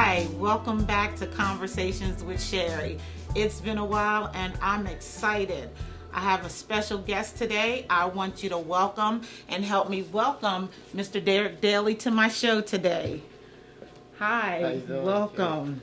Hi, welcome back to Conversations with Cherie. It's been a while and I'm excited. I have a special guest today. I want you to welcome and help me welcome Mr. Derick Daly to my show today. Hi, How you doing, welcome.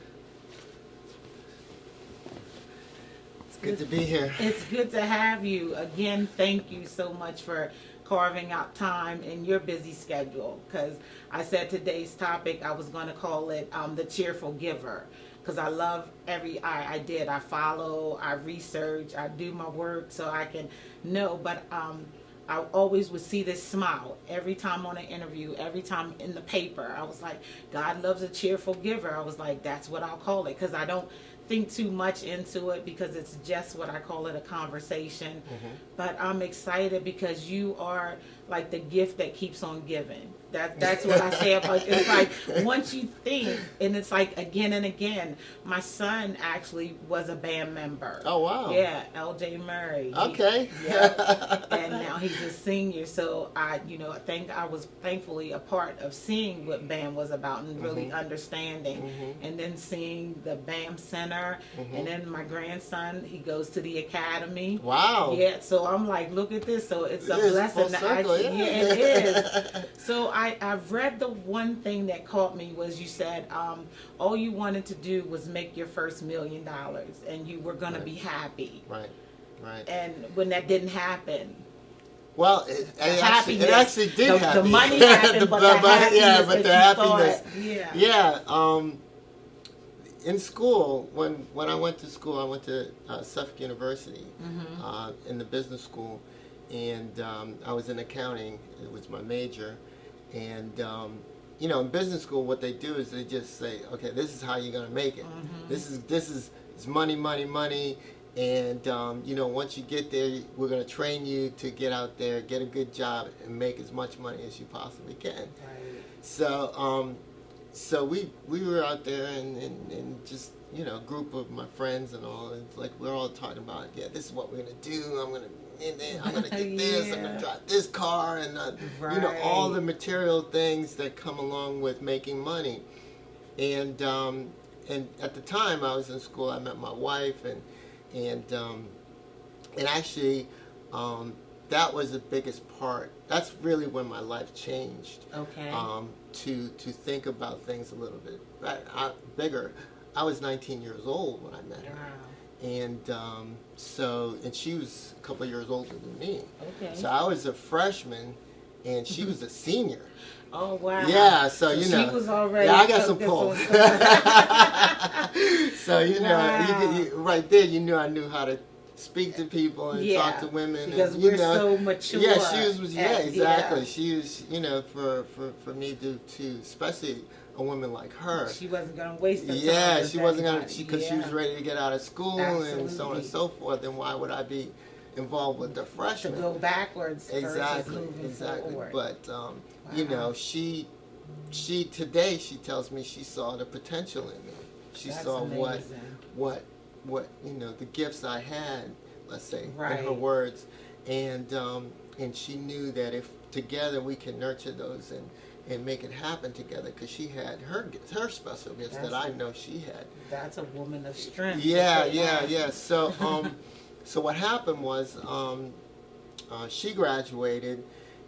It's good to be here. It's good to have you. Again, thank you so much for carving out time in your busy schedule, because I said today's topic, I was going to call it the Cheerful Giver, because I love I did. I follow, I research, I do my work so I can know, but I always would see this smile every time on an interview, every time in the paper. I was like, God loves a cheerful giver. I was like, that's what I'll call it, because I don't think too much into it, because it's just what I call it, a conversation. But I'm excited because you are like the gift that keeps on giving. That's what I say about it. It's like once you think, and it's like again and again. My son actually was a band member. Oh wow. Yeah, LJ Murray. Okay. Yeah. And now he's a senior, so I was thankfully a part of seeing what band was about and really understanding, and then seeing the BAM Center, and then my grandson, he goes to the academy. Wow. Yeah, so I'm like, look at this. So it's a It is blessing full to circle, actually, yeah. it is. So I've read the one thing that caught me was you said all you wanted to do was make your first $1 million, and you were going to be happy. Right. And when that didn't happen, well, it actually did happen. The money happened, but the happiness but the happiness. Yeah. In school, when I went to school, I went to Suffolk University in the business school, and I was in accounting. It was my major, and in business school, what they do is they just say, okay, this is how you're gonna make it. This is money, and once you get there, we're gonna train you to get out there, get a good job, and make as much money as you possibly can. Right. So we were out there and just a group of my friends and all, and like we're all talking about, yeah, this is what we're gonna do. I'm gonna get this. I'm gonna drive this car, and all the material things that come along with making money. And at the time I was in school, I met my wife, and actually that was the biggest part. That's really when my life changed. Okay. To think about things a little bit bigger. I was 19 years old when I met her. Wow. And she was a couple of years older than me. Okay. So I was a freshman, and she was a senior. Oh wow! Yeah, so she was already. Yeah, I got some pull. So you right there, I knew how to speak to people and talk to women, because we're so mature. Yeah, she was. Yeah, exactly. She was. For me to especially a woman like her. She wasn't going to waste her time. Yeah, she wasn't going to, because she was ready to get out of school. Absolutely. And so on and so forth. And why would I be involved with the freshmen? To go backwards. Exactly. Forward. But she today she tells me she saw the potential in me. She saw amazing. what the gifts I had, let's say, in her words, and she knew that if together we can nurture those and make it happen together, because she had her special gifts that I know she had. That's a woman of strength. Yeah. So so what happened was she graduated,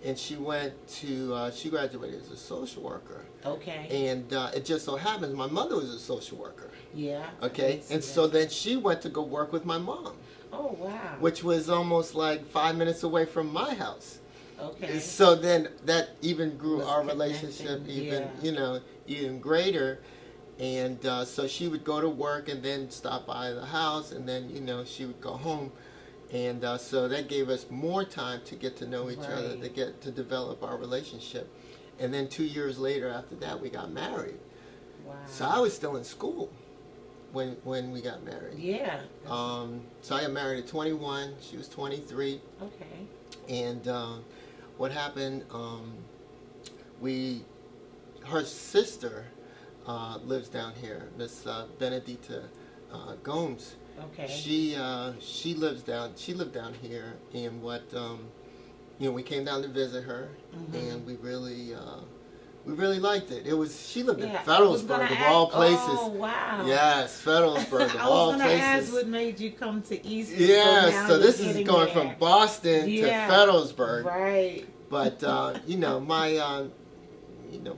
and she graduated as a social worker. Okay. And it just so happens my mother was a social worker. Yeah. Okay. And so then she went to go work with my mom. Oh wow. Which was almost like 5 minutes away from my house. Okay. So then that even grew our relationship even greater, and so she would go to work and then stop by the house, and then she would go home, and so that gave us more time to get to know each other, to get to develop our relationship, and then 2 years later after that we got married. Wow. So I was still in school when we got married. Yeah. So I got married at 21. She was 23. Okay. And what happened, her sister lives down here, Miss Benedita Gomes. Okay. She lived down here, and we came down to visit her, and we we really liked it. She lived in Federalsburg of all places. Oh, wow. Yes, Federalsburg of all places. I was going to ask what made you come to Easton. Yeah, so this is going from Boston to Federalsburg. Right. But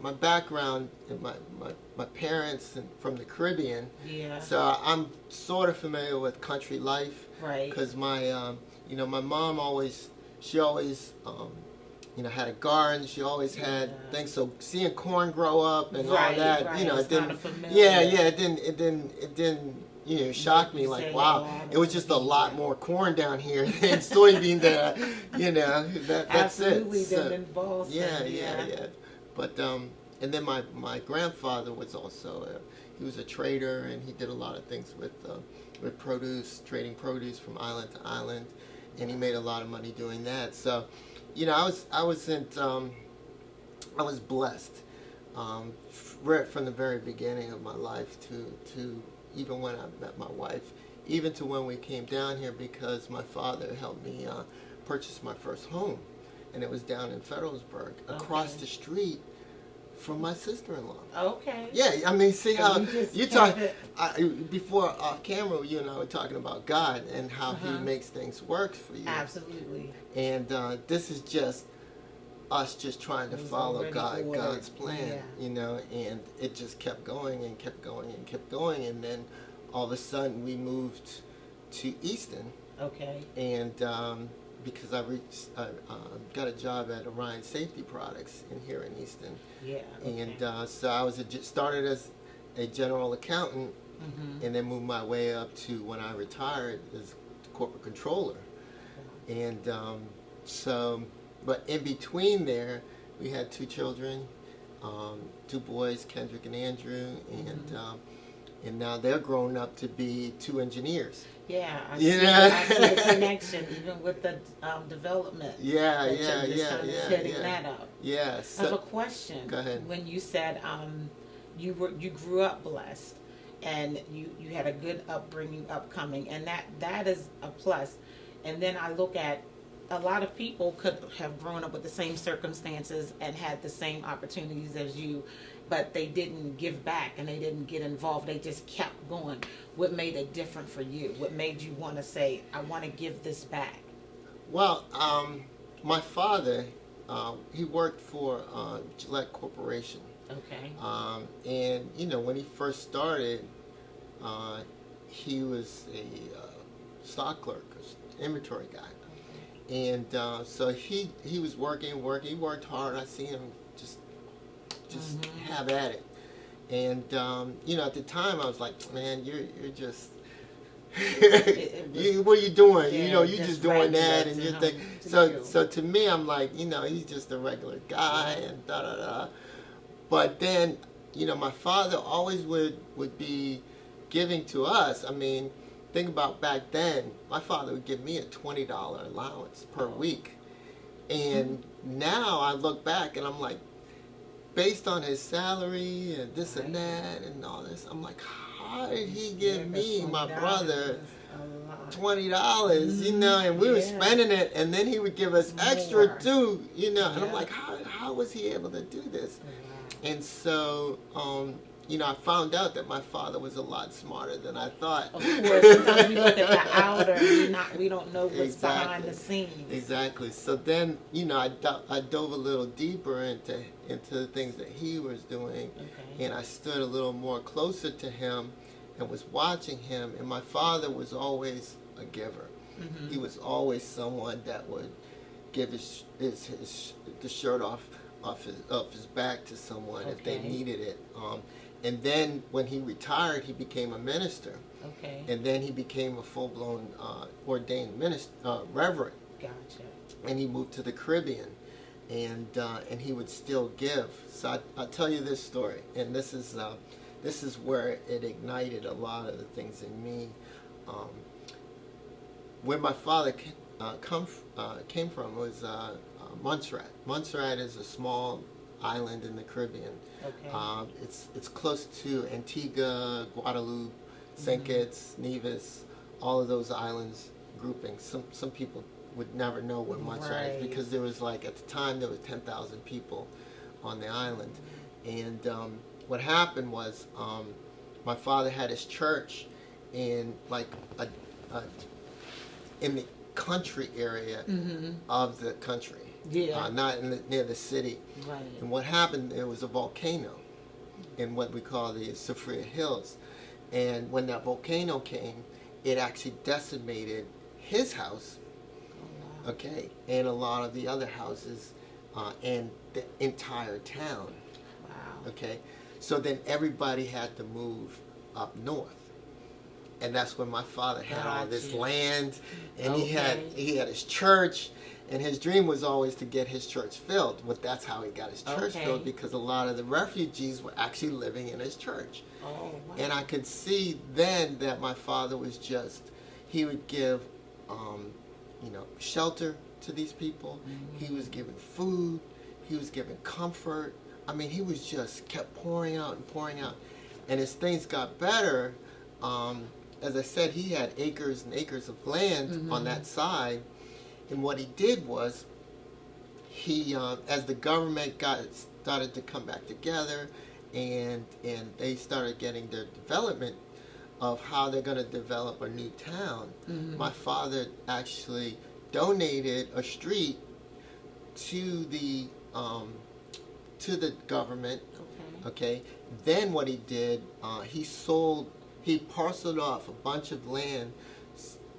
my background and my parents and from the Caribbean. Yeah. So I'm sort of familiar with country life. Right. Because my mom always had a garden. She always had things. So seeing corn grow up and all that, it didn't. It didn't shock me like, wow, it was just a lot more corn down here than soybean there. That's Absolutely, it. than in Boston. Yeah. But and then my grandfather was also he was a trader, and he did a lot of things with produce, trading produce from island to island, and he made a lot of money doing that. So, I was blessed right from the very beginning of my life to even when I met my wife, even to when we came down here, because my father helped me purchase my first home, and it was down in Federalsburg, across the street from my sister-in-law. Okay. Yeah, I mean, see so how you talk before off camera. You and I were talking about God and how He makes things work for you. Absolutely. And this is just us just trying to follow God's plan, and it just kept going and kept going and kept going, and then all of a sudden we moved to Easton. Okay. And because I got a job at Orion Safety Products here in Easton. Yeah. Okay. And so I started as a general accountant, and then moved my way up to, when I retired, as corporate controller. And but in between there, we had 2 children, 2 boys, Kendrick and Andrew, and now they're grown up to be 2 engineers. Yeah, I see the connection, even with the development. Setting that up. Yes. I have a question. Go ahead. When you said you grew up blessed, and you had a good upbringing, upcoming, and that is a plus. And then I look at a lot of people could have grown up with the same circumstances and had the same opportunities as you, but they didn't give back and they didn't get involved. They just kept going. What made it different for you? What made you want to say, I want to give this back? Well, my father, he worked for Gillette Corporation. Okay. And, when he first started, he was a stock clerk, inventory guy. And so he was working. He worked hard. I see him just have at it. And at the time I was like, man, you're just what are you doing? You're just doing that, and you're thinking. So to me, I'm like, he's just a regular guy, and da da da. But then, my father always would be giving to us. I mean, think about back then, my father would give me a $20 allowance per week. And now I look back and I'm like, based on his salary and this and that and all this, I'm like, how did he give me, my brother, $20, and we were spending it, and then he would give us extra too, and I'm like, how was he able to do this? And so, I found out that my father was a lot smarter than I thought. Of course, sometimes we look at the outer, we don't know what's behind the scenes. Exactly. So then, I dove a little deeper into the things that he was doing, and I stood a little more closer to him and was watching him. And my father was always a giver. He was always someone that would give the shirt off his back to someone if they needed it. And then when he retired, he became a minister. Okay. And then he became a full-blown ordained reverend. Gotcha. And he moved to the Caribbean, and he would still give. So I'll tell you this story, and this is where it ignited a lot of the things in me. Where my father came from was Montserrat. Montserrat is a small island in the Caribbean. Okay. It's close to Antigua, Guadeloupe, St. Kitts, Nevis, all of those islands groupings. Some people would never know what Montserrat is, because there was, like, at the time there was 10,000 people on the island. And what happened was my father had his church in like in the country area of the country, not near the city. Right. And what happened? There was a volcano in what we call the Cherie Hills, and when that volcano came, it actually decimated his house. Oh, wow. Okay, and a lot of the other houses, and the entire town. Wow. Okay, so then everybody had to move up north. And that's when my father had all this land, and he had his church, and his dream was always to get his church filled. But that's how he got his church filled, because a lot of the refugees were actually living in his church. Oh, wow. And I could see then that my father was he would give, shelter to these people. Mm-hmm. He was giving food. He was giving comfort. I mean, he was just kept pouring out and pouring out. And as things got better, as I said, he had acres and acres of land on that side, and what he did was, he, as the government started to come back together, and they started getting their development of how they're going to develop a new town, my father actually donated a street to the government. Okay. Then what he did, he parceled off a bunch of land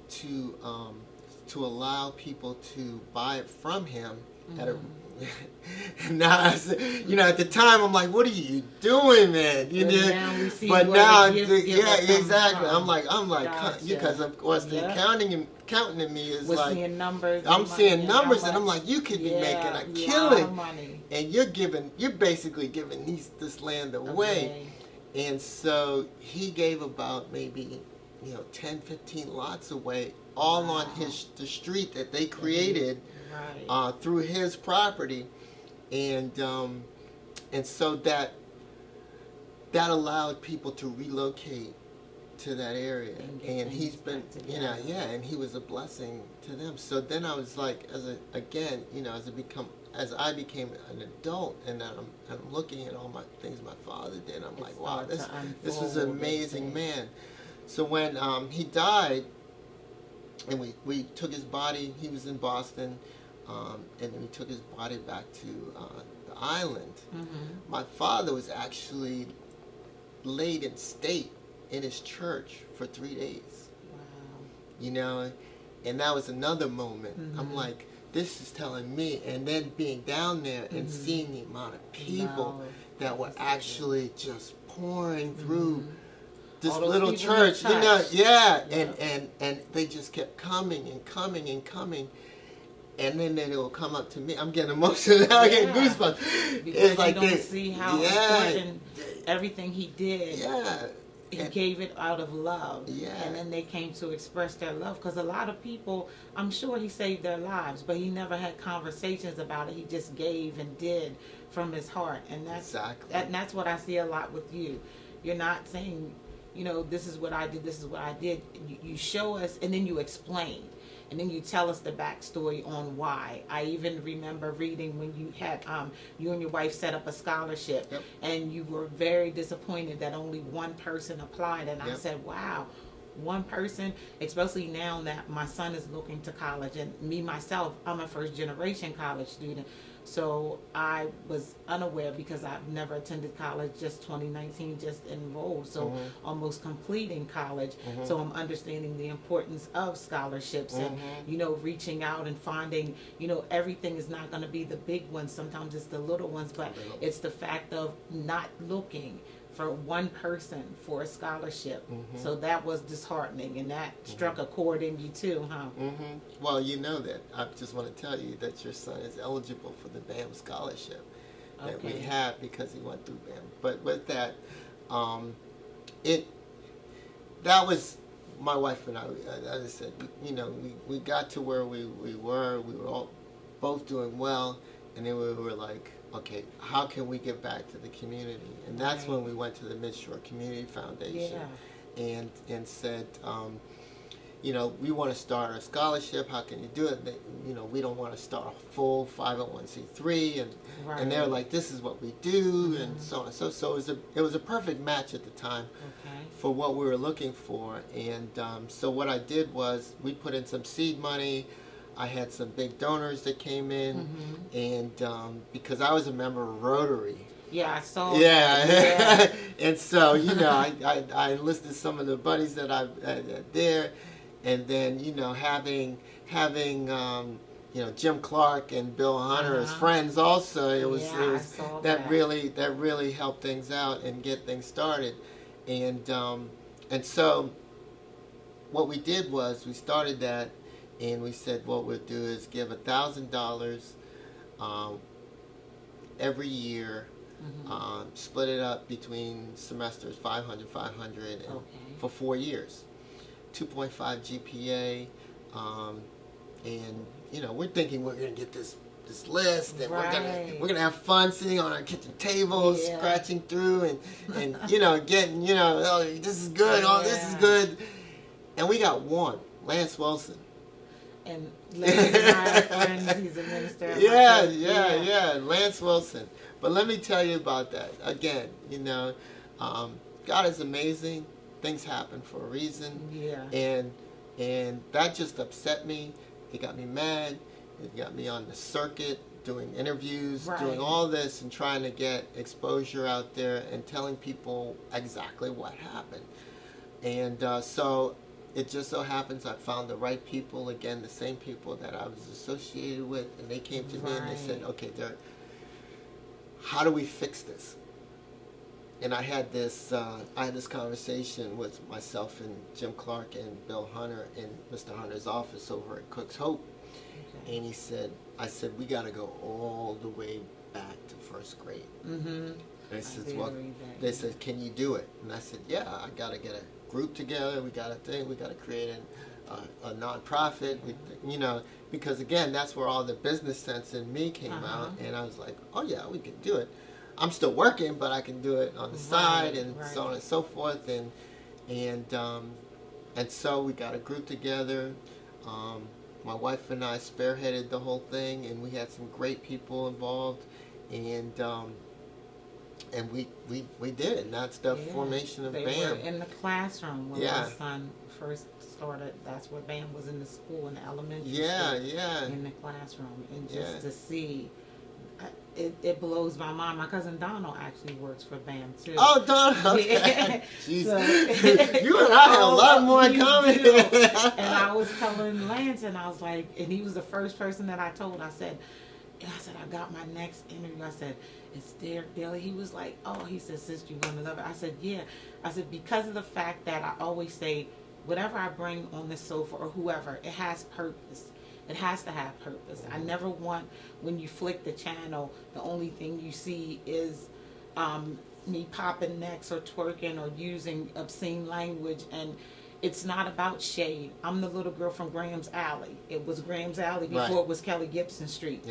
to allow people to buy it from him at a. Now, at the time, I'm like, "What are you doing, man?" But now, exactly. I'm like, gotcha. Because of course the accountant in me is like, seeing numbers. I'm seeing numbers, and I'm like, you could be making a killing, and you're basically giving this land away. And so he gave about maybe 10, 15 lots away, all on the street that they created through his property, and so that allowed people to relocate to that area, and he's been and he was a blessing to them. So then I was like, as I became an adult, and I'm looking at all my things my father did, I'm like, wow, this was an amazing man. So when he died, and we took his body, he was in Boston, and then we took his body back to the island. My father was actually laid in state in his church for 3 days. Wow. And that was another moment. I'm like, this is telling me, and then being down there and seeing the amount of people that were actually just pouring through this little church, and they just kept coming and coming and coming, and then they will come up to me. I'm getting emotional now. I'm getting goosebumps. Because it's like you don't see how important everything he did. Yeah. He gave it out of love, and then they came to express their love. Because a lot of people, I'm sure he saved their lives, but he never had conversations about it. He just gave and did from his heart, and that's what I see a lot with you. You're not saying, this is what I did, this is what I did. You show us, and then you explain. And then you tell us the backstory on why. I even remember reading when you had, you and your wife set up a scholarship, and you were very disappointed that only one person applied. And I said, wow, one person, especially now that my son is looking to college, and me, myself, I'm a first generation college student. So I was unaware, because I've never attended college, just 2019, just enrolled, so almost completing college. So I'm understanding the importance of scholarships and, reaching out and finding, everything is not going to be the big ones. Sometimes it's the little ones, but it's the fact of not looking for one person for a scholarship. So that was disheartening, and that struck a chord in you too, huh? Well, that I just want to tell you that your son is eligible for the BAM scholarship that we have, because he went through BAM. But with that, that was my wife and I. As I said, we got to where we were. We were all both doing well, and then we were like, okay, how can we give back to the community? And that's when we went to the Midshore Community Foundation and said, you know, we want to start a scholarship. How can you do it? They, you know, we don't want to start a full 501c3, and they're like, this is what we do, and so on. So it was a perfect match at the time for what we were looking for. And so what I did was we put in some seed money. I had some big donors that came in, and because I was a member of Rotary. Yeah, I saw. Yeah, and so you know, I enlisted some of the buddies that I there, and then you know having you know Jim Clark and Bill Hunter as friends also. It was that really helped things out and get things started, and so what we did was we started that, and we said what we'll do is give $1,000 every year. Split it up between semesters, 500, and for 4 years. 2.5 GPA, and you know we're thinking we're gonna get this list, and we're gonna have fun sitting on our kitchen tables, scratching through, and you know getting oh, this is good, oh this is good, and we got one, Lance Wilson. And Lance and I are friends. He's a minister. Yeah, Lance Wilson. But let me tell you about that. Again, you know, God is amazing. Things happen for a reason. Yeah. And that just upset me. It got me mad. It got me on the circuit, doing interviews, doing all this, and trying to get exposure out there and telling people exactly what happened. And so it just so happens I found the right people, again, the same people that I was associated with, and they came to me and they said, okay, Derick, how do we fix this? And I had this conversation with myself and Jim Clark and Bill Hunter in Mr. Hunter's office over at Cook's Hope. And he said, I said, we got to go all the way back to first grade. And I said, well, they said, can you do it? And I said, yeah, I got to get a group together. We got to create a nonprofit. You know, because again, that's where all the business sense in me came out. And I was like, oh yeah, we can do it. I'm still working, but I can do it on the side, and so on and so forth. And so we got a group together. My wife and I spearheaded the whole thing, and we had some great people involved, and we did it. And that's the formation of BAM. They were in the classroom when my son first started. That's where BAM was, in the school, in the elementary school. In the classroom, and just to see. It blows my mind. My cousin Donald actually works for BAM too. Oh, Donald! Okay. Jeez. So, you and I have a lot more in common. And I was telling Lance, and I was like, and he was the first person that I told. I said, I got my next interview. I said, it's Derick Daly. He was like, oh, he said, sis, you're gonna love it. I said, yeah. I said, because of the fact that I always say, whatever I bring on this sofa or whoever, it has purpose. It has to have purpose. I never want, when you flick the channel, the only thing you see is me popping necks or twerking or using obscene language. And it's not about shade. I'm the little girl from Graham's Alley. It was Graham's Alley before it was Kelly Gibson Street.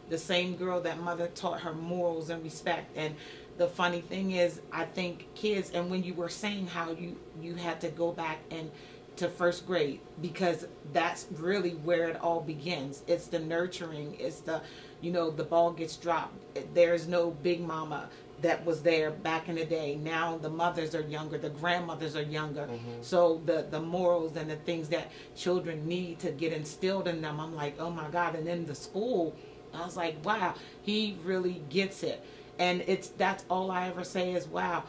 The same girl that mother taught her morals and respect. And the funny thing is, I think kids, and when you were saying how you had to go back and to first grade, because that's really where it all begins. It's the nurturing. It's the, the ball gets dropped. There's no big mama that was there back in the day. Now the mothers are younger, the grandmothers are younger. So the morals and the things that children need to get instilled in them, I'm like, oh my God. And in the school, I was like, wow, he really gets it. And that's all I ever say is, wow.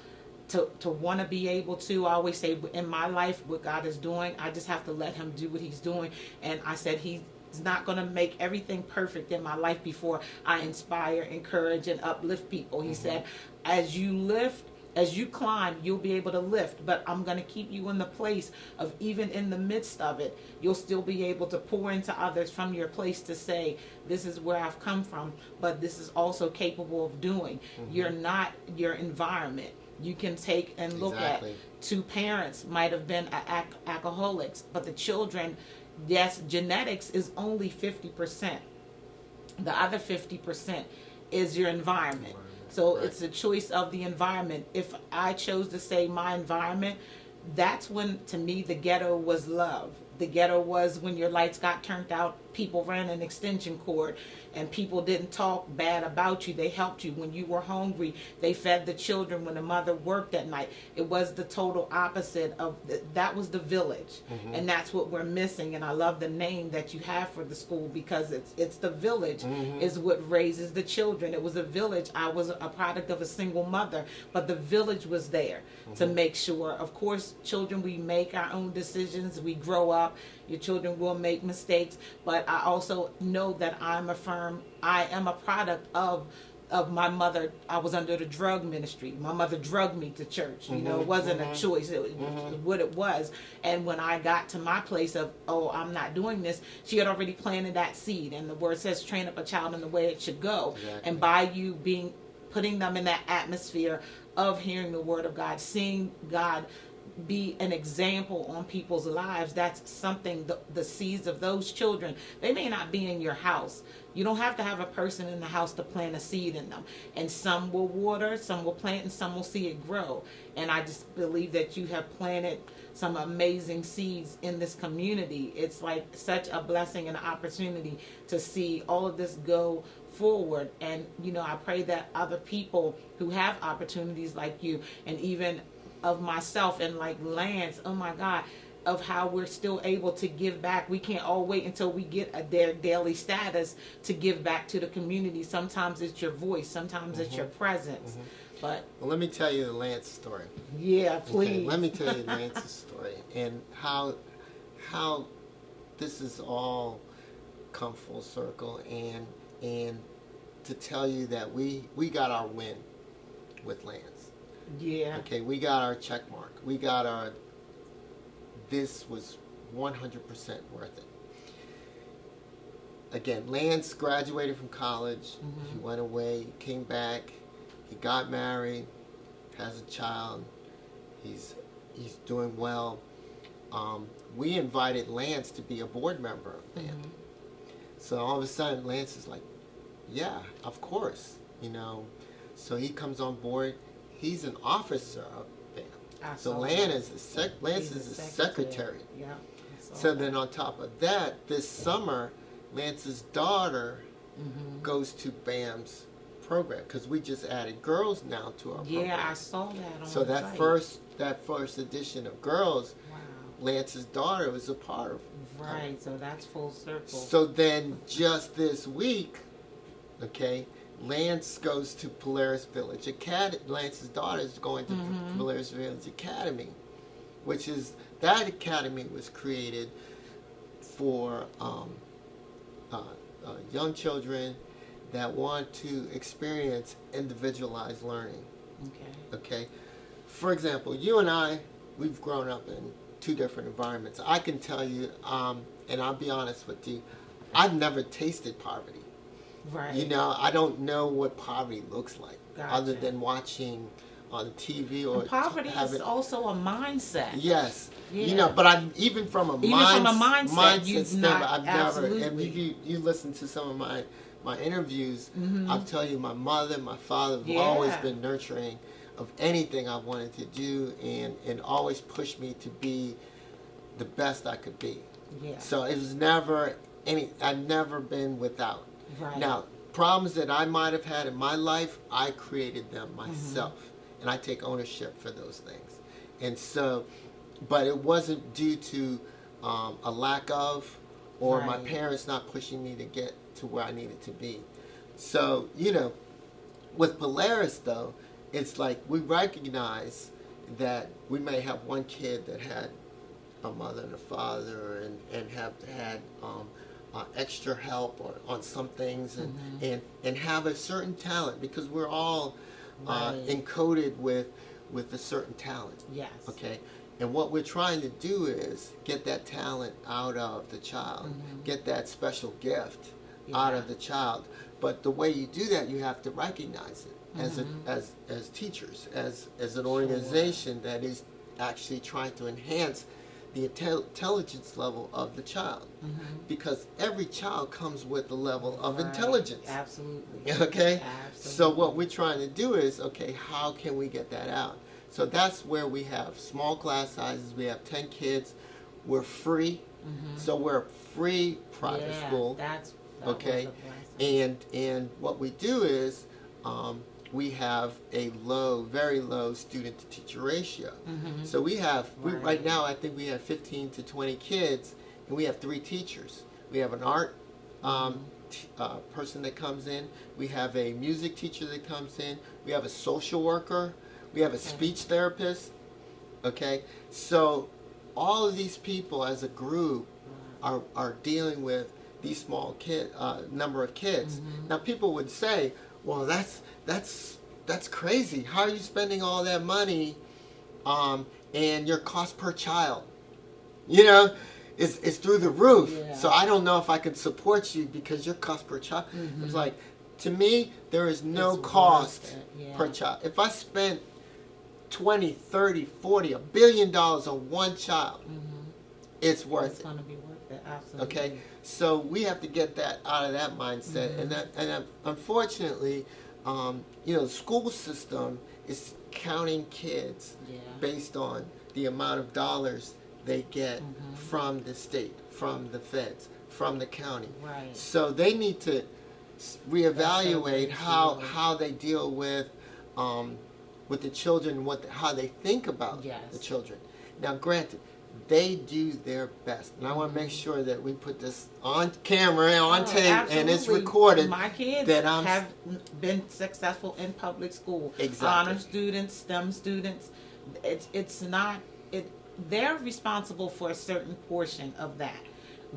To want to be able to, I always say in my life, what God is doing, I just have to let him do what he's doing. And I said he's not going to make everything perfect in my life before I inspire, encourage, and uplift people. He said, as you climb, you'll be able to lift, but I'm going to keep you in the place of, even in the midst of it, you'll still be able to pour into others from your place to say, this is where I've come from, but this is also capable of doing. You're not your environment. You can take and look at two parents might have been alcoholics, but the children, yes, genetics is only 50%. The other 50% is your environment. So it's a choice of the environment. If I chose to say my environment, that's when, to me, the ghetto was love. the ghetto was when your lights got turned out, people ran an extension cord, and people didn't talk bad about you. They helped you when you were hungry. They fed the children when the mother worked at night. It was the total opposite of that was the village, and that's what we're missing. And I love the name that you have for the school, because it's the village is what raises the children. It was a village. I was a product of a single mother, but the village was there to make sure. Of course, children, we make our own decisions. We grow up. Your children will make mistakes, but I also know that I am a product of my mother. I was under the drug ministry. My mother drugged me to church. You know, it wasn't a choice. It was what it was. And when I got to my place of, oh, I'm not doing this, she had already planted that seed. And the word says, train up a child in the way it should go. Exactly. And by you putting them in that atmosphere of hearing the word of God, seeing God be an example on people's lives, that's something, the seeds of those children, they may not be in your house. You don't have to have a person in the house to plant a seed in them. And some will water, some will plant, and some will see it grow. And I just believe that you have planted some amazing seeds in this community. It's like such a blessing and an opportunity to see all of this go forward. And, you know, I pray that other people who have opportunities like you, and even of myself and like Lance, oh my God, of how we're still able to give back. We can't all wait until we get a Daly status to give back to the community. Sometimes it's your voice, sometimes it's your presence. But well, let me tell you the Lance story. Yeah, please. Okay, let me tell you Lance's story and how this is all come full circle, and to tell you that we got our win with Lance. Yeah. Okay, we got our check mark. We got our, this was 100% worth it. Again, Lance graduated from college. He went away, came back. He got married, has a child. He's doing well. We invited Lance to be a board member of band. So all of a sudden, Lance is like, yeah, of course, you know. So he comes on board. He's an officer of band. So Lance is the secretary. Yeah. So then on top of that, this summer, Lance's daughter goes to BAM's program, because we just added girls now to our program. Yeah, I saw that on so the site. that first edition of girls, wow, Lance's daughter was a part of. Right, so that's full circle. So then just this week, okay, Lance goes to Polaris Village Academy. Lance's daughter is going to Polaris Village Academy, which is, that academy was created for young children that want to experience individualized learning. Okay. For example, you and I, we've grown up in two different environments. I can tell you, and I'll be honest with you, I've never tasted poverty. Right. You know, I don't know what poverty looks like, Gotcha. other than watching on TV or and poverty is also a mindset. Yes. Yeah. You know, but even from a mindset not, I've absolutely. never. And you listen to some of my interviews, I'll tell you, my mother, my father have always been nurturing of anything I wanted to do, and always pushed me to be the best I could be. Yeah. So it was never I've never been without. Right. Now, problems that I might have had in my life, I created them myself, and I take ownership for those things. And so, but it wasn't due to a lack of, or my parents not pushing me to get to where I needed to be. So, you know, with Polaris though, it's like we recognize that we may have one kid that had a mother and a father, and have had extra help on some things, and have a certain talent, because we're all encoded with a certain talent. Yes. Okay. And what we're trying to do is get that talent out of the child, get that special gift out of the child. But the way you do that, you have to recognize it as teachers, as an organization that is actually trying to enhance the intelligence level of the child, because every child comes with a level of intelligence. Absolutely. Okay? Absolutely. So what we're trying to do is, okay, how can we get that out? So that's where we have small class sizes. We have 10 kids. We're free. So we're free private school. That okay, and what we do is we have a very low student to teacher ratio. So we have right now I think we have 15 to 20 kids, and we have 3 teachers. We have an art person that comes in. We have a music teacher that comes in. We have a social worker. We have a speech therapist. Okay, so all of these people as a group are dealing with these small number of kids. Now people would say, well, that's crazy. How are you spending all that money and your cost per child, you know, is through the roof. So I don't know if I can support you because your cost per child. It's like, to me, there is no cost per child. If I spent 20, 30, 40, $1 billion on one child, it's worth it. It's going to be worth it, absolutely. Okay, so we have to get that out of that mindset, and unfortunately, you know, the school system is counting kids based on the amount of dollars they get from the state, from the feds, from the county. Right. So they need to reevaluate how they deal with the children, how they think about the children. Now, granted, they do their best, and I want to make sure that we put this on camera and on tape, absolutely. And it's recorded. My kids have been successful in public school. Exactly. Honor students, STEM students. They're responsible for a certain portion of that.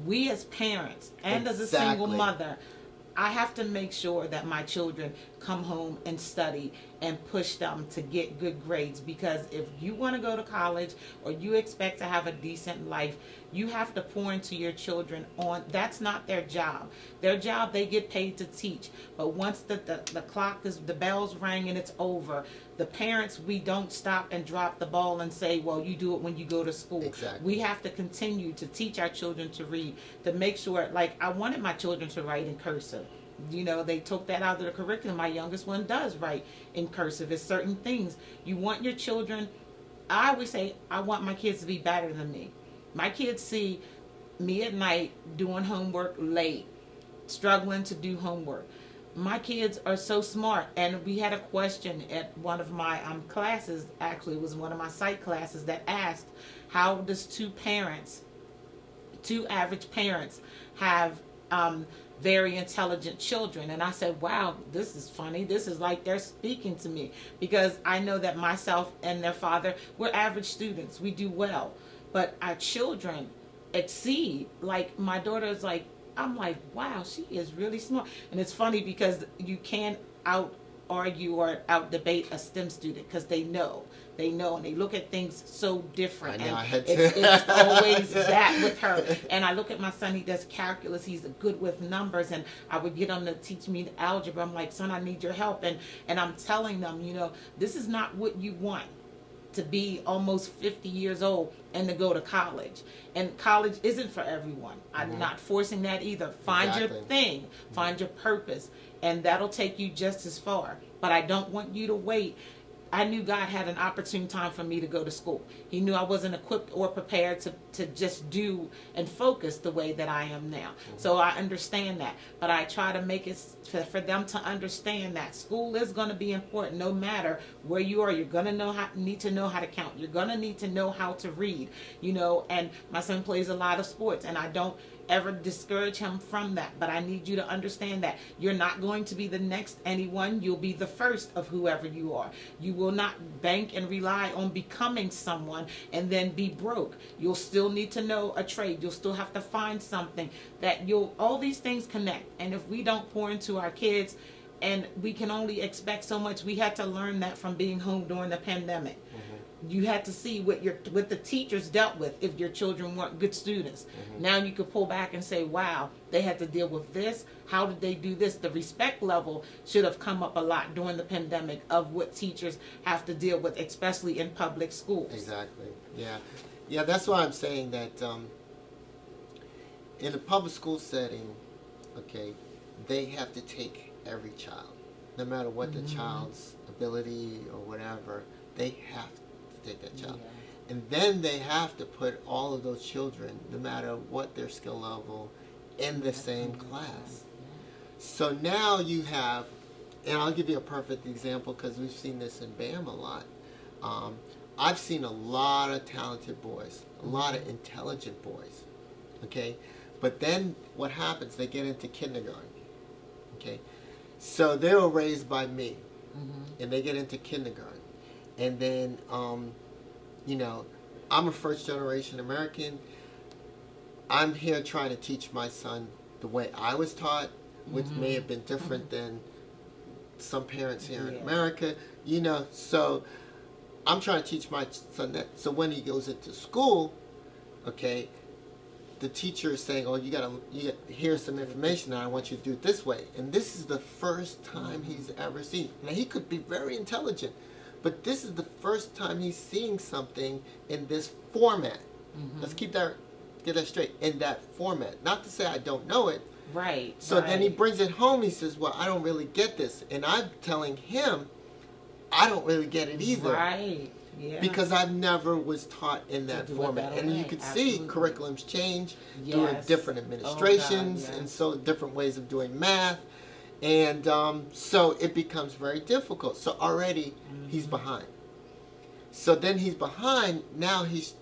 We as parents and as a single mother, I have to make sure that my children come home and study and push them to get good grades, because if you want to go to college or you expect to have a decent life, you have to pour into your children. That's not their job. Their job, they get paid to teach. But once the bells rang and it's over, the parents, we don't stop and drop the ball and say, well, you do it when you go to school. Exactly. We have to continue to teach our children to read, to make sure, like I wanted my children to write in cursive. You know, they took that out of the curriculum. My youngest one does write in cursive. It's certain things. You want your children, I always say, I want my kids to be better than me. My kids see me at night doing homework late, struggling to do homework. My kids are so smart. And we had a question at one of my classes, actually it was one of my psych classes, that asked, how does two average parents have very intelligent children? And I said, wow, this is funny. This is like they're speaking to me, because I know that myself and their father, we're average students. We do well, but our children exceed. Like my daughter is like, I'm like, wow, she is really smart. And it's funny because you can't out argue or out debate a STEM student, because they know, and they look at things so different. I know, and it's always that with her. And I look at my son, he does calculus, he's good with numbers, and I would get him to teach me algebra. I'm like, son, I need your help. And I'm telling them, you know, this is not what you want, to be almost 50 years old and to go to college. And college isn't for everyone. I'm not forcing that either. Find your thing, find your purpose, and that'll take you just as far. But I don't want you to wait. I knew God had an opportune time for me to go to school. He knew I wasn't equipped or prepared to just do and focus the way that I am now. So I understand that. But I try to make it for them to understand that school is going to be important no matter where you are. You're going to need to know how to count. You're going to need to know how to read. You know, and my son plays a lot of sports, and I don't ever discourage him from that, but I need you to understand that you're not going to be the next anyone. You'll be the first of whoever you are. You will not bank and rely on becoming someone and then be broke. You'll still need to know a trade. You'll still have to find something that all these things connect. And if we don't pour into our kids, and we can only expect so much, we had to learn that from being home during the pandemic. You had to see what the teachers dealt with if your children weren't good students. Now you could pull back and say, wow, they had to deal with this. How did they do this? The respect level should have come up a lot during the pandemic of what teachers have to deal with, especially in public schools. Exactly. Yeah, that's why I'm saying that in a public school setting, okay, they have to take every child, no matter what the child's ability or whatever. They have to take that child. And then they have to put all of those children, no matter what their skill level, in the same class. So now you have, and I'll give you a perfect example because we've seen this in BAM a lot. I've seen a lot of talented boys, a lot of intelligent boys, okay? But then what happens, they get into kindergarten, okay? So they were raised by me, and they get into kindergarten. And then, you know, I'm a first-generation American. I'm here trying to teach my son the way I was taught, which may have been different than some parents here in America, you know. So I'm trying to teach my son that. So when he goes into school, okay, the teacher is saying, "Oh, you got here's some information, and I want you to do it this way." And this is the first time he's ever seen. Now he could be very intelligent, but this is the first time he's seeing something in this format. Let's get that straight. In that format. Not to say I don't know it. Right. So then he brings it home. He says, "Well, I don't really get this," and I'm telling him, "I don't really get it either." Right. Yeah. Because I've never was taught in that format. And you can see curriculums change through different administrations and so different ways of doing math. And so it becomes very difficult. So already he's behind. So then he's behind. Now he's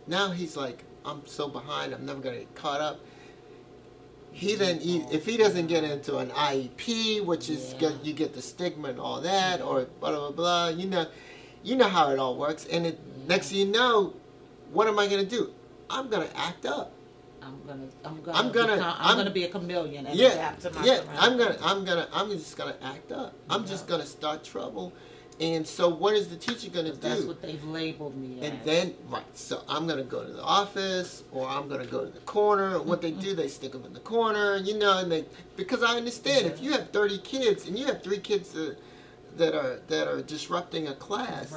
like, I'm so behind. I'm never going to get caught up. If he doesn't get into an IEP, which is you get the stigma and all that, or blah blah blah. You know how it all works. And next thing you know, what am I going to do? I'm going to act up. I'm gonna be a chameleon and adapt to my surroundings. I'm just gonna act up. I'm just gonna start trouble. And so what is the teacher gonna do? That's what they've labeled me as. And then so I'm gonna go to the office, or I'm gonna go to the corner. What they do, they stick them in the corner, and because I understand if you have 30 kids and you have 3 kids that are disrupting a class,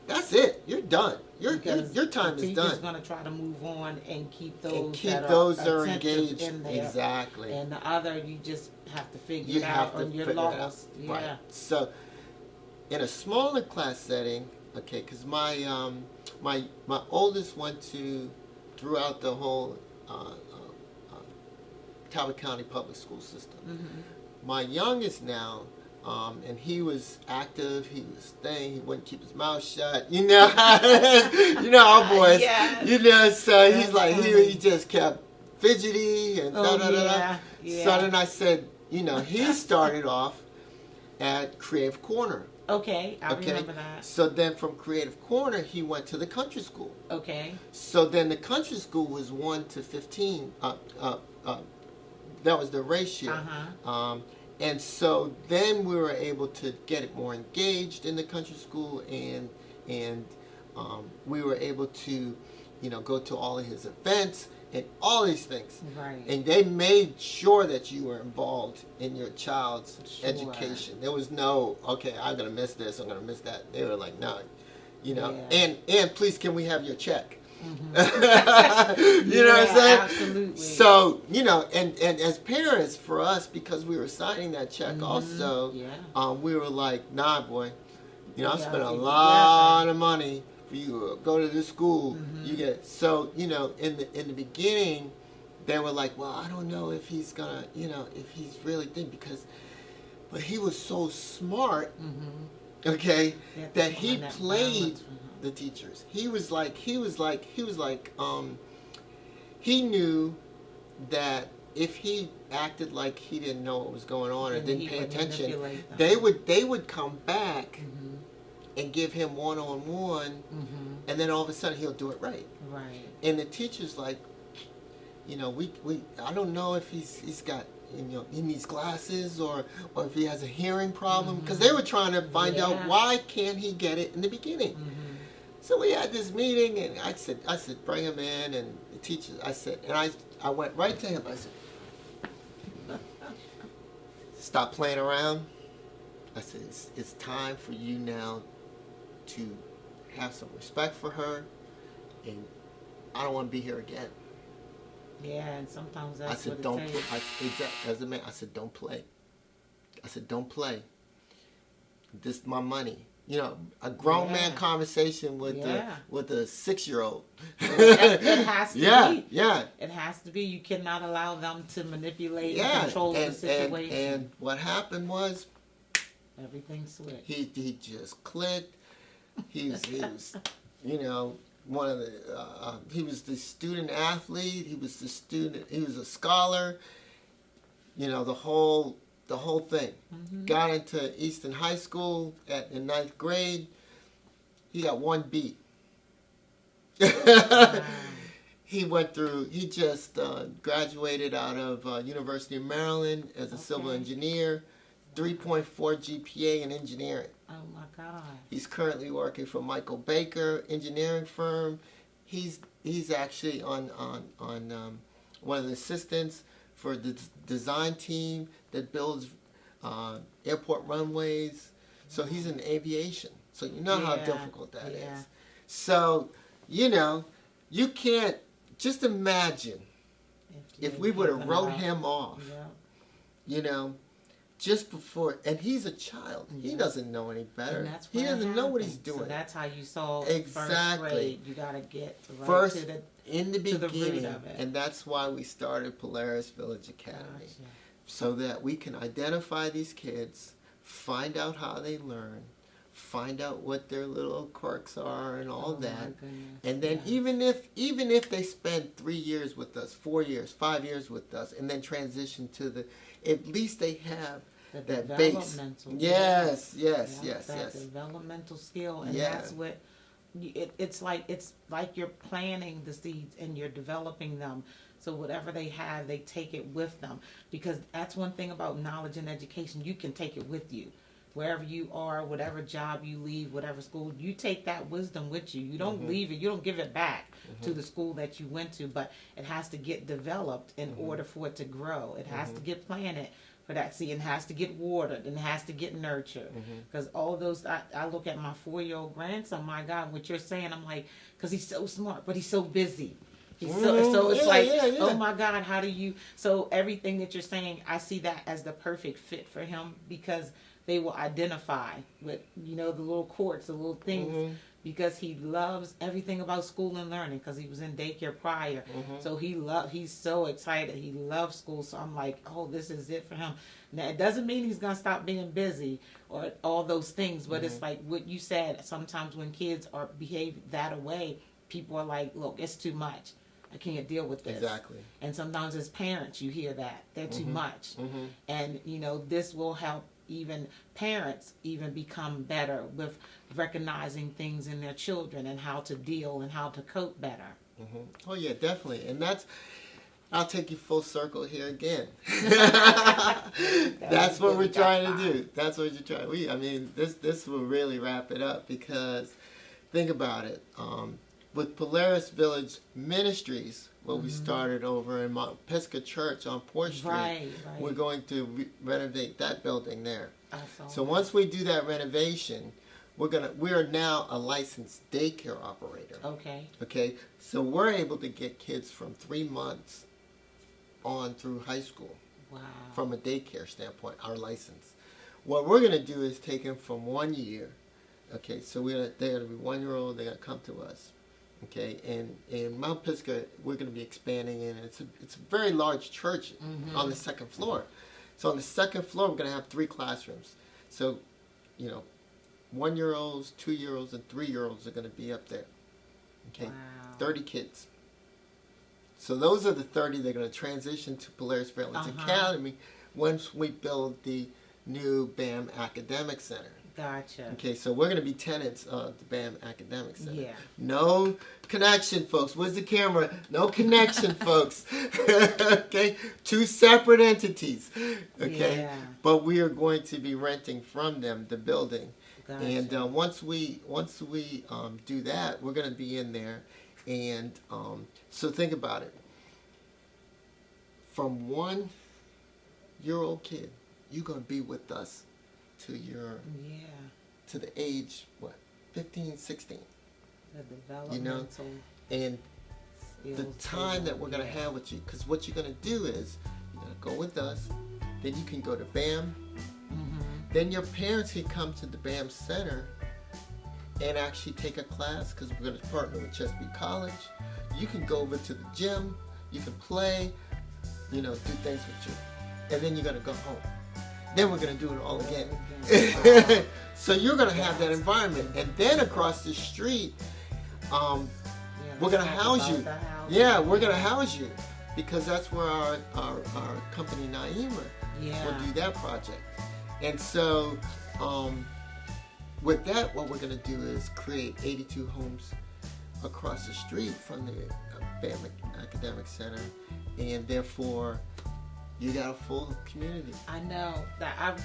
that's it. You're done. Your time is done. The teacher's going to try to move on and keep those that are engaged in there. Exactly. And the other, you just have to figure it out, or you're lost. Yeah. Right. So, in a smaller class setting, okay, because my oldest went throughout the whole Talbot County public school system. My youngest now. And he was active. He was staying. He wouldn't keep his mouth shut. You know, our boys. So he's like he just kept fidgety and da da da. So then I said, he started off at Creative Corner. Okay, I remember that. So then from Creative Corner, he went to the country school. Okay. So then the country school was 1 to 15. That was the ratio. And so then we were able to get it more engaged in the country school, and we were able to, go to all of his events and all these things. Right. And they made sure that you were involved in your child's education. There was no, okay, I'm going to miss this, I'm going to miss that. They were like, no, and please, can we have your check? You know what I'm saying? Absolutely. So, and as parents, for us, because we were signing that check also, we were like, nah, boy, I spent a lot of money for you to go to this school. You get so, in the beginning, they were like, well, I don't know if he's gonna, if he's really but he was so smart, okay, that he played the teachers. He knew that if he acted like he didn't know what was going on or didn't pay attention, they would come back and give him one-on-one, and then all of a sudden he'll do it right. Right. And the teacher's like, I don't know if he's got, he needs glasses or if he has a hearing problem, because they were trying to find out why can't he get it in the beginning. So we had this meeting, and I said, bring him in, and the teacher, I went right to him. I said, stop playing around. I said, it's time for you now to have some respect for her, and I don't want to be here again. Yeah, and sometimes that's I said, what don't it takes. as a man, I said, don't play. I said, don't play. This is my money. a grown man conversation with a 6-year-old. It has to be. Yeah. It has to be. You cannot allow them to manipulate and control the situation. And what happened was everything switched. He just clicked. He was one of the he was the student athlete. He was a scholar. The whole thing. Mm-hmm. Got into Easton High School in 9th grade. He got 1 B. Wow. He just graduated out of University of Maryland as a civil engineer. 3.4 GPA in engineering. Oh my God. He's currently working for Michael Baker engineering firm. He's actually on one of the assistants for the design team that builds airport runways. So he's in aviation. So you know how difficult that is. So, you can't just imagine if we would have wrote him off, just before, and he's a child. He doesn't know any better. He doesn't know what he's doing. So that's how you saw exactly. First grade. You got to get first to the in the beginning, to the root of it. And that's why we started Polaris Village Academy, so that we can identify these kids, find out how they learn, find out what their little quirks are and all that. And then even if they spend 3 years with us, 4 years, 5 years with us, and then transition to at least they have that base. Yes. That developmental skill, and that's what it's like. It's like you're planting the seeds and you're developing them. So whatever they have, they take it with them, because that's one thing about knowledge and education. You can take it with you. Wherever you are, whatever job you leave, whatever school, you take that wisdom with you. You don't leave it. You don't give it back to the school that you went to, but it has to get developed in order for it to grow. It has to get planted for that seed. It has to get watered, and it has to get nurtured. Because all those, I look at my 4-year-old grandson, my God, what you're saying, I'm like, because he's so smart, but he's so busy. So it's oh my God, how do you, so everything that you're saying, I see that as the perfect fit for him, because they will identify with, the little quirks, the little things, because he loves everything about school and learning, because he was in daycare prior. So he's so excited. He loves school. So I'm like, oh, this is it for him. Now, it doesn't mean he's going to stop being busy or all those things, but it's like what you said. Sometimes when kids behave that way, people are like, look, it's too much. I can't deal with this. Exactly. And sometimes as parents, you hear that. They're too much. And, this will help even parents even become better with recognizing things in their children and how to deal and how to cope better. Oh yeah, definitely. And I'll take you full circle here again. That's what we're trying to do. That's what you're trying. This will really wrap it up, because think about it. With Polaris Village Ministries, what we started over in Mount Pisgah Church on Port Street, right. We're going to renovate that building there. So once we do that renovation, we're now a licensed daycare operator. Okay. So we're able to get kids from 3 months on through high school. Wow. From a daycare standpoint, our license. What we're going to do is take them from 1 year. Okay, so they're going to be 1-year-old. They're going to come to us. Okay, and in Mount Pisgah, we're going to be expanding in. It's a very large church on the 2nd floor. So on the 2nd floor, we're going to have 3 classrooms. So, 1-year-olds, 2-year-olds, and 3-year-olds are going to be up there. Okay, wow. 30 kids. So those are the 30 that are going to transition to Polaris Village Academy once we build the new BAM Academic Center. Gotcha. Okay, so we're going to be tenants of the BAM Academic Center. Yeah. No connection, folks. Where's the camera? No connection, folks. Okay, 2 separate entities. Okay, but we are going to be renting from them the building. Gotcha. And once we do that, we're going to be in there. And so think about it. From 1-year-old kid, you're going to be with us to to the age 15, 16. The developmental and the time that we're going to have with you, because what you're going to do is you're going to go with us, then you can go to BAM, then your parents can come to the BAM Center and actually take a class, because we're going to partner with Chesapeake College. You can go over to the gym, you can play, do things with you. And then you're going to go home. Then we're going to do it all again. Wow. So you're going to have that environment. And then across the street, we're going to house you. Yeah, we're going to house you. Because that's where our company, Naima, will do that project. And so with that, what we're going to do is create 82 homes across the street from the Bama Academic Center. And therefore, you got a full community. I know that I'm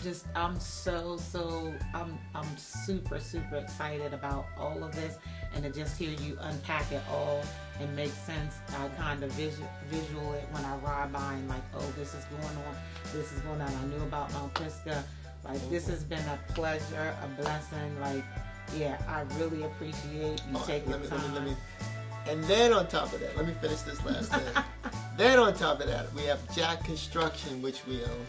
super, super excited about all of this, and to just hear you unpack it all and make sense. I kind of visual it when I ride by and like, oh, this is going on. I knew about Mount Pisgah. Like, this has been a pleasure, a blessing. Like, yeah, I really appreciate you taking the time. And then on top of that, let me finish this last thing. Then on top of that, we have Jack Construction, which we own.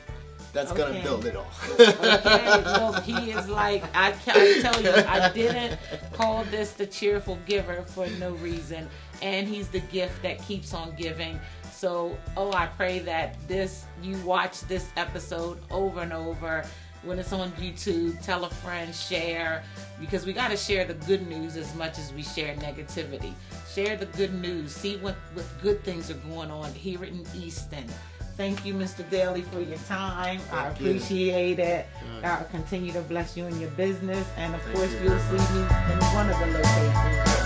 That's going to build it all. Okay, look, he is like, I tell you, I didn't call this the Cheerful Giver for no reason. And he's the gift that keeps on giving. So, I pray that you watch this episode over and over. When it's on YouTube, tell a friend, share, because we got to share the good news as much as we share negativity. Share the good news. See what good things are going on here in Easton. Thank you, Mr. Daly, for your time. I appreciate it. God continue to bless you in your business. And, of course, you'll see me in one of the locations.